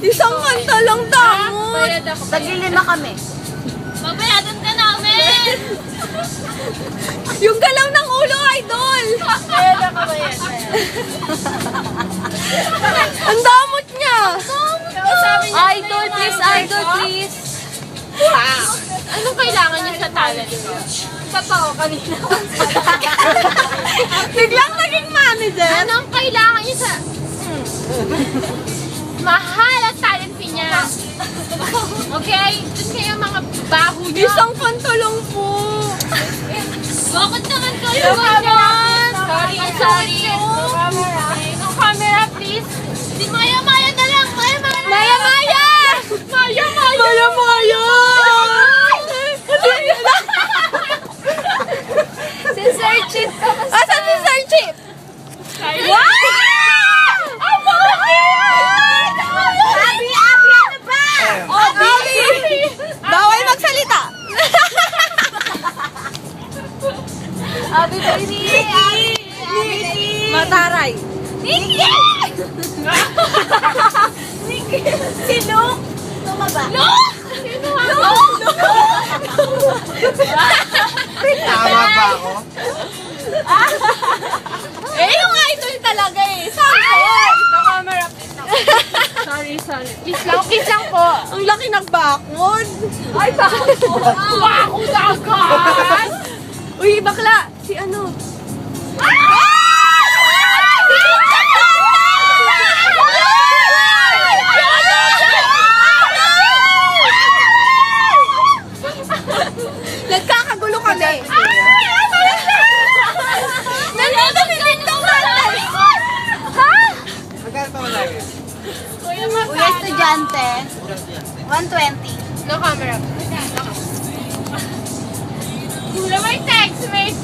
Isang kanta lang damot. Bayad ako. Tag-lima kami. Babayadan ka namin! Yung galaw ng ulo, idol. Bayad ako, bayad. Ang damot niya. Idol, please. Wow! Anong kailangan niya sa talent ko? Isa pa ako kanina. Biglang naging manager. Anong kailangan niya sa... Mahal ang talent fee niya. Okay? Dun kayo mga baho niya. Isang kanta lang po. Bakit naman kayo ganyan? Sorry. No camera, please. Di Maya-Maya na lang. Maya-Maya. Maya-Maya. Si Sir Chip. Asan si Sir Chip? Wow! Ang bakit! Abi, ano ba? Abi! Bawal magsalita. Abi, baby! Mataray. Nikki! Si Luke. Tumaba. Look! Tama ba ako? Yung idol talaga eh. Sample. No-camera, please. Sorry. Please lang po. Ang laki ng bakod. Ay, bakit po? Wow, dagat! Uy, bakla. Si ano? Nagkakagulo kami. Nandito si Tintong Matay. Ha? Magkano pa malaki? Kuya estudyante. 120. No camera. Wala may text, mate.